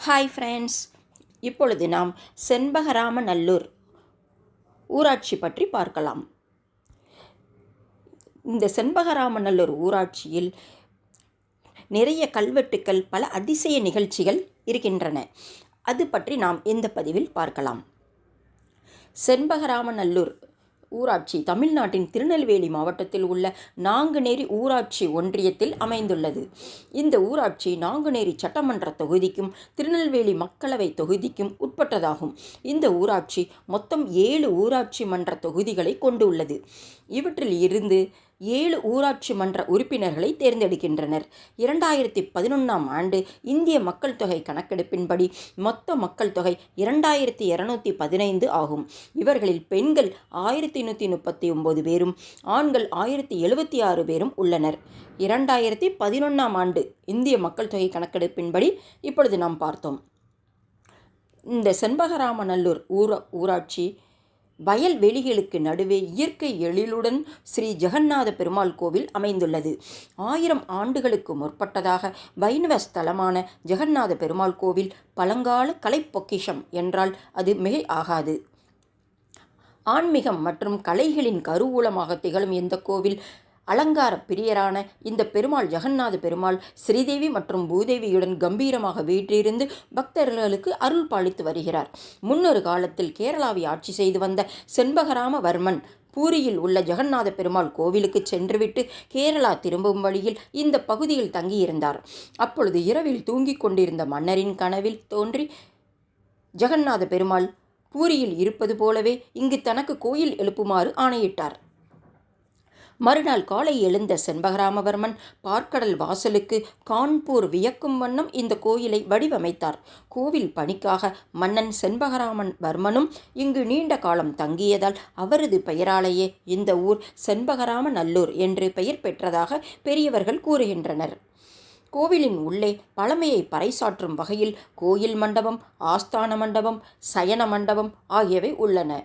Hi friends, இப்பொழுது நாம் செண்பகராமநல்லூர் ஊராட்சி பற்றி பார்க்கலாம். இந்த செண்பகராமநல்லூர் ஊராட்சியில் நிறைய கல்வெட்டுக்கள், பல அதிசய நிகழ்ச்சிகள் இருக்கின்றன. அது பற்றி நாம் இந்த பதிவில் பார்க்கலாம். செண்பகராமநல்லூர் ஊராட்சி தமிழ்நாட்டின் திருநெல்வேலி மாவட்டத்தில் உள்ள நாங்குநேரி ஊராட்சி ஒன்றியத்தில் அமைந்துள்ளது. இந்த ஊராட்சி நாங்குநேரி சட்டமன்ற தொகுதிக்கும் திருநெல்வேலி மக்களவை தொகுதிக்கும் உட்பட்டதாகும். இந்த ஊராட்சி மொத்தம் 7 ஊராட்சி மன்ற தொகுதிகளை கொண்டுள்ளது. இவற்றில் இருந்து 7 ஊராட்சி மன்ற உறுப்பினர்களை தேர்ந்தெடுக்கின்றனர். 2011ஆம் ஆண்டு இந்திய மக்கள் தொகை கணக்கெடுப்பின்படி மொத்த மக்கள் தொகை 2215 ஆகும். இவர்களில் பெண்கள் 1139 பேரும் ஆண்கள் 1076 பேரும் உள்ளனர். 2011ஆம் ஆண்டு இந்திய மக்கள் தொகை கணக்கெடுப்பின்படி இப்பொழுது நாம் பார்த்தோம். இந்த செண்பகராமநல்லூர் ஊராட்சி வயல்வெளிகளுக்கு நடுவே இயற்கை எழிலுடன் ஸ்ரீ ஜெகநாத பெருமாள் கோவில் அமைந்துள்ளது. 1000 ஆண்டுகளுக்கு முற்பட்டதாக வைணவ ஸ்தலமான ஜெகநாத பெருமாள் கோவில் பழங்கால கலை பொக்கிஷம் என்றால் அது மிகை ஆகாது. ஆன்மீகம் மற்றும் கலைகளின் கருவூலமாக திகழும் இந்த கோவில் அலங்கார பிரியரான இந்த பெருமாள் ஜெகநாத பெருமாள் ஸ்ரீதேவி மற்றும் பூதேவியுடன் கம்பீரமாக வீற்றிருந்து பக்தர்களுக்கு அருள் பாலித்து வருகிறார். முன்னொரு காலத்தில் கேரளாவை ஆட்சி செய்து வந்த செண்பகராமவர்மன் பூரியில் உள்ள ஜெகநாத பெருமாள் கோவிலுக்கு சென்றுவிட்டு கேரளா திரும்பும் வழியில் இந்த பகுதியில் தங்கியிருந்தார். அப்பொழுது இரவில் தூங்கிக் கொண்டிருந்த மன்னரின் கனவில் தோன்றி ஜெகநாத பெருமாள் பூரியில் இருப்பது போலவே இங்கு தனக்கு கோயில் எழுப்புமாறு ஆணையிட்டார். மறுநாள் காலை எழுந்த செண்பகராமவர்மன் பார்க்கடல் வாசலுக்கு கான்பூர் வியக்கும் வண்ணம் இந்த கோயிலை வடிவமைத்தார். கோவில் பணிக்காக மன்னன் செண்பகராமவர்மனும் இங்கு நீண்ட காலம் தங்கியதால் அவரது பெயராலேயே இந்த ஊர் செண்பகராமநல்லூர் என்று பெயர் பெற்றதாக பெரியவர்கள் கூறுகின்றனர். கோவிலின் உள்ளே பழமையை பறைசாற்றும் வகையில் கோயில் மண்டபம், ஆஸ்தான மண்டபம், சயன மண்டபம் ஆகியவை உள்ளன.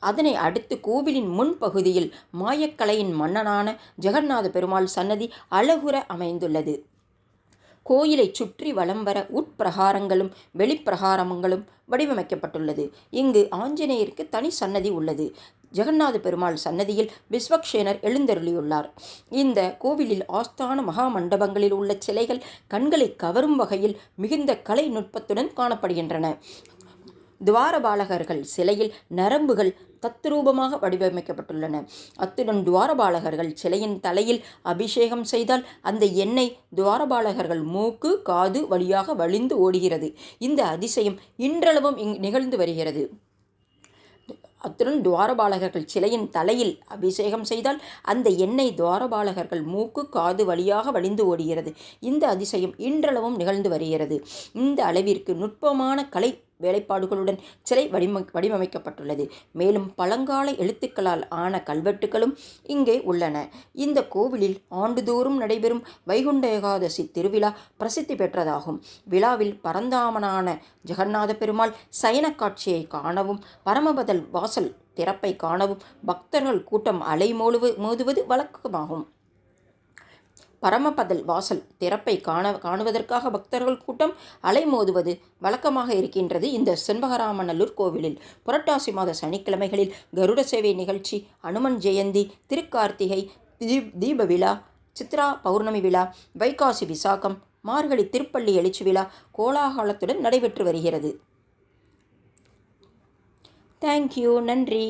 அதனை அடுத்து கோவிலின் முன்பகுதியில் மாயக்கலையின் மன்னனான ஜெகநாத பெருமாள் சன்னதி அழகுற அமைந்துள்ளது. கோயிலை சுற்றி வலம் வர உட்பிரகாரங்களும் வெளிப்பிரகாரங்களும் வடிவமைக்கப்பட்டுள்ளது. இங்கு ஆஞ்சநேயருக்கு தனி சன்னதி உள்ளது. ஜெகநாத பெருமாள் சன்னதியில் விஸ்வக்சேனர் எழுந்தருளியுள்ளார். இந்த கோவிலில் ஆஸ்தான மகா மண்டபங்களில் உள்ள சிலைகள் கண்களை கவரும் வகையில் மிகுந்த கலை நுட்பத்துடன் காணப்படுகின்றன. துவாரபாலகர்கள் சிலையில் நரம்புகள் தத்ரூபமாக வடிவமைக்கப்பட்டுள்ளன. அத்துடன் துவாரபாலகர்கள் சிலையின் தலையில் அபிஷேகம் செய்தால் அந்த எண்ணெய் துவாரபாலகர்கள் மூக்கு, காது வழியாக வழிந்து ஓடுகிறது. இந்த அதிசயம் இன்றளவும் நிகழ்ந்து வருகிறது. அத்துடன் துவாரபாலகர்கள் சிலையின் தலையில் அபிஷேகம் செய்தால் அந்த எண்ணெய் துவாரபாலகர்கள் மூக்கு, காது வழியாக வழிந்து ஓடுகிறது. இந்த அதிசயம் இன்றளவும் நிகழ்ந்து வருகிறது. இந்த அளவிற்கு நுட்பமான கலை வேலைப்பாடுகளுடன் சிலை வடிவமைக்கப்பட்டுள்ளது. மேலும் பழங்கால எழுத்துக்களால் ஆன கல்வெட்டுகளும் இங்கே உள்ளன. இந்த கோவிலில் ஆண்டுதோறும் நடைபெறும் வைகுண்ட ஏகாதசி திருவிழா பிரசித்தி பெற்றதாகும். விழாவில் பரந்தாமனான ஜெகநாத பெருமாள் சயன காட்சியை காணவும் பரமபதல் வாசல் திறப்பை காணவும் பக்தர்கள் கூட்டம் மோதுவது வழக்கமாகும். பரமபதல் வாசல் திறப்பை காணுவதற்காக பக்தர்கள் கூட்டம் அலைமோதுவது வழக்கமாக இருக்கின்றது. இந்த செண்பகராமநல்லூர் கோவிலில் புரட்டாசி மாத சனிக்கிழமைகளில் கருட சேவை நிகழ்ச்சி, அனுமன் ஜெயந்தி, திருக்கார்த்திகை, தீப விழா, சித்ரா பௌர்ணமி விழா, வைகாசி விசாகம், மார்கழி திருப்பள்ளி எழுச்சி விழா கோலாகலத்துடன் நடைபெற்று வருகிறது. தேங்க்யூ. நன்றி.